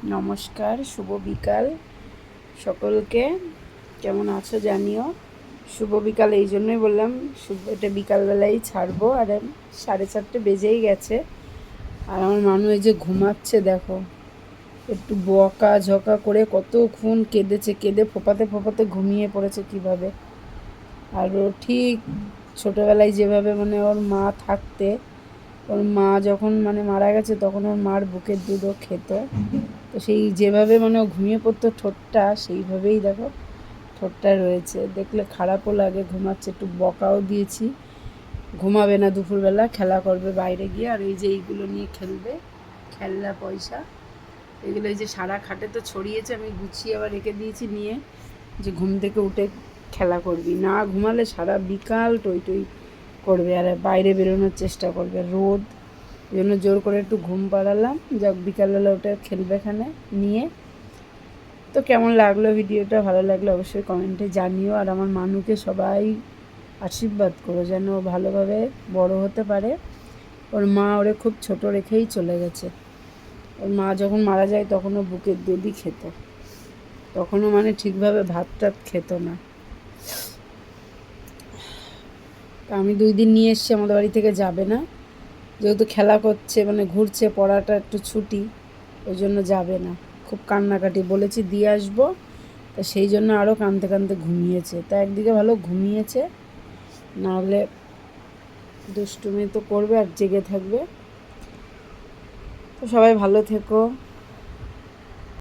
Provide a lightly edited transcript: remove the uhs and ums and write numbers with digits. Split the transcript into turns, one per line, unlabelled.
নমস্কার, শুভ বিকাল সকলকে। কেমন আছো জানিও। শুভ বিকাল এই জন্যই বললাম, এটা বিকালবেলাই ছাড়বো। আর 4:30 বেজেই গেছে। আর আমার মানুষ এই যে ঘুমাচ্ছে, দেখো একটু বকা ঝকা করে কতক্ষণ কেঁদেছে, কেঁদে ফোপাতে ফোপাতে ঘুমিয়ে পড়েছে কিভাবে। আর ও ঠিক ছোটোবেলায় যেভাবে মানে ওর মা থাকতে, ওর মা যখন মানে মারা গেছে তখন ওর মার বুকের দুধও খেত, তো সেই যেভাবে মানে ও ঘুমিয়ে পড়তো ঠোঁটটা সেইভাবেই দেখো ঠোঁটটা রয়েছে। দেখলে খারাপও লাগে। ঘুমাচ্ছে, একটু বকাও দিয়েছি। ঘুমাবে না, দুপুরবেলা খেলা করবে বাইরে গিয়ে। আর এই যে এইগুলো নিয়ে খেলবে, খেলনা পয়সা এগুলো এই যে সারা খাটে তো ছড়িয়েছে, আমি গুছিয়ে আবার রেখে দিয়েছি নিয়ে, যে ঘুম থেকে উঠে খেলা করবি। না ঘুমালে সারা বিকাল টই টই করবে আর বাইরে বেরোনোর চেষ্টা করবে। রোদ, এই জন্য জোর করে একটু ঘুম পাড়ালাম, যাক বিকালবেলা ওটা খেলবে এখানে নিয়ে। তো কেমন লাগলো ভিডিওটা, ভালো লাগলে অবশ্যই কমেন্টে জানিও। আর আমার মানুকে সবাই আশীর্বাদ করো যেন ও ভালোভাবে বড় হতে পারে। ওর মা ওরে খুব ছোট রেখেই চলে গেছে। ওর মা যখন মারা যায় তখনও বুকের দুধই খেত, তখনও মানে ঠিকভাবে ভাত টাত খেত না। তা আমি 2 দিন নিয়ে এসছি, আমাদের বাড়ি থেকে যাবে না, যেহেতু খেলা করছে মানে ঘুরছে, পড়াটা একটু ছুটি, ওই জন্য যাবে না। খুব কান্নাকাটি, বলেছি দিয়ে আসবো, তা সেই জন্য আরও কাঁদতে কাঁদতে ঘুমিয়েছে। তা একদিকে ভালো ঘুমিয়েছে, নাহলে দুষ্টুমি তো করবে আর জেগে থাকবে। তো সবাই ভালো থেকো।